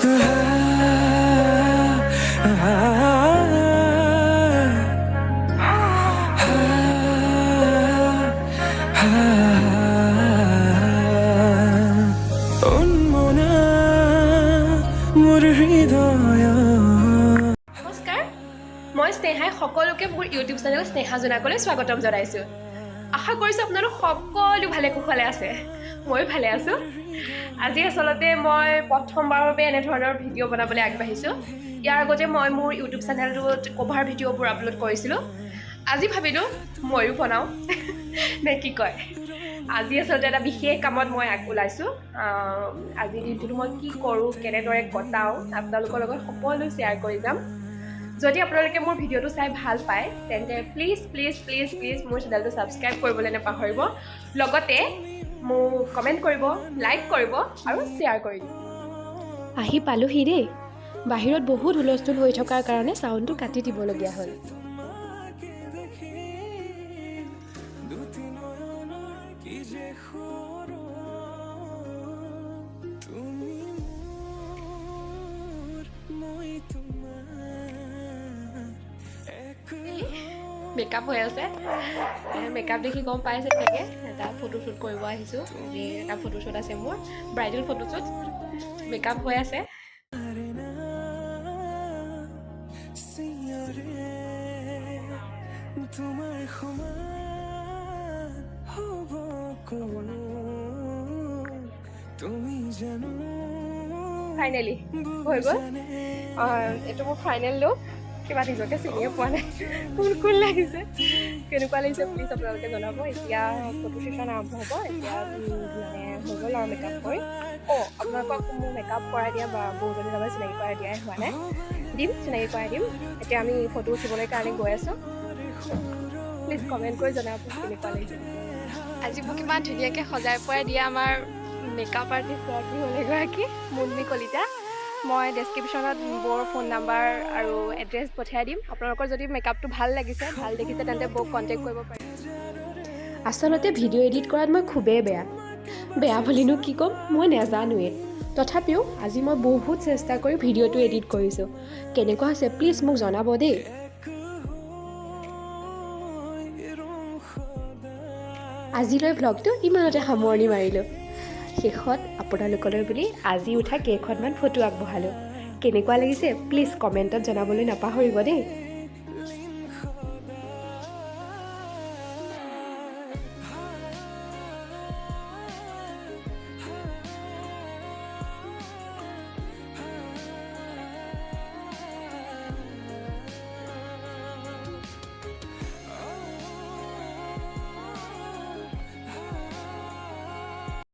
মই স্নেহাই সকলোকে মোৰ ইউটিউব চেনেল স্নেহা জোনাকলৈ স্বাগতম জনাইছোঁ। আশা কৰিছোঁ আপোনালোক সকলো ভালে কুশলে আছে। ময়ো ভালে আছোঁ। আজি আচলতে মই প্ৰথমবাৰৰ বাবে এনেধৰণৰ ভিডিঅ' বনাবলৈ আগবাঢ়িছোঁ। ইয়াৰ আগতে মই মোৰ ইউটিউব চেনেলটোত কভাৰ ভিডিঅ'বোৰ আপলোড কৰিছিলোঁ। আজি ভাবিলোঁ ময়ো বনাওঁ নে কি কয়। আজি আচলতে এটা বিশেষ কামত মই ওলাইছোঁ। আজিৰ দিনটোতো মই কি কৰোঁ, কেনেদৰে কটাওঁ আপোনালোকৰ লগত সকলো শ্বেয়াৰ কৰি যাম। যদি আপোনালোকে মোৰ ভিডিঅ'টো চাই ভাল পায় তেন্তে প্লিজ প্লিজ প্লিজ প্লিজ মোৰ চেনেলটো ছাবস্ক্ৰাইব কৰিবলৈ নাপাহৰিব। লগতে মোক কমেণ্ট কৰিব, লাইক কৰিব আৰু শ্বেয়াৰ কৰি দিব। আহি পালোহি দেই। বাহিৰত বহুত হুলস্থুল হৈ থকাৰ কাৰণে চাউণ্ডটো কাটি দিবলগীয়া হ'ল। মেকআপ হৈ আছে। মেকআপ দেখি গম পাইছে চাগে। এটা ফটোশ্বুট কৰিব আহিছোঁ। এটা ফটোশ্বুট আছে মোৰ, ব্ৰাইডেল ফটোশ্বুট। মেকআপ হৈ আছে। ফাইনেলি হৈ গ'ল। এইটো মোৰ ফাইনেল লুক। কিবা নিজকে চিনিয়ে পোৱা নাই। কোন লাগিছে, কেনেকুৱা লাগিছে প্লিজ আপোনালোকে জনাব। এতিয়া ফটো ছেশ্যন আৰম্ভ হ'ব। এতিয়া হৈ গ'ল আৰু মেকআপ কৰি। আপোনালোকক মোৰ মেকআপ কৰাই দিয়া বা বহুজনী লগত চিনাকি কৰাই দিয়াই হোৱা নাই। চিনাকি কৰাই দিম। এতিয়া আমি ফটো উঠিবলৈ কাৰণে গৈ আছোঁ। প্লিজ কমেণ্ট কৰি জনাব কেনেকুৱা লাগিছে। আজি মোক ইমান ধুনীয়াকৈ সজাই পৰাই দিয়া আমাৰ মেকআপ আৰ্টিষ্টগৰাকী হ'ল এগৰাকী মুনমি কলিতা। মই ডেছক্ৰিপশ্যনত মোৰ ফোন নাম্বাৰ আৰু এড্ৰেছ পঠিয়াই দিম। আপোনালোকৰ যদি মেকআপটো ভাল লাগিছে, ভাল দেখিছে তেন্তে মোক কণ্টেক্ট কৰিব পাৰিম। আচলতে ভিডিঅ' এডিট কৰাত মই খুবেই বেয়া বুলিনো কি ক'ম, মই নাজানোৱেই। তথাপিও আজি মই বহুত চেষ্টা কৰি ভিডিঅ'টো এডিট কৰিছোঁ। কেনেকুৱা হৈছে প্লিজ মোক জনাব দেই। আজিলৈ ভ্লগটো ইমানতে সামৰণি মাৰিলোঁ। শেষত আপোনালোকলৈ বুলি আজি উঠা কেইখনমান ফটো আগবঢ়ালোঁ। কেনেকুৱা লাগিছে প্লিজ কমেণ্টত জনাবলৈ নাপাহৰিব দেই।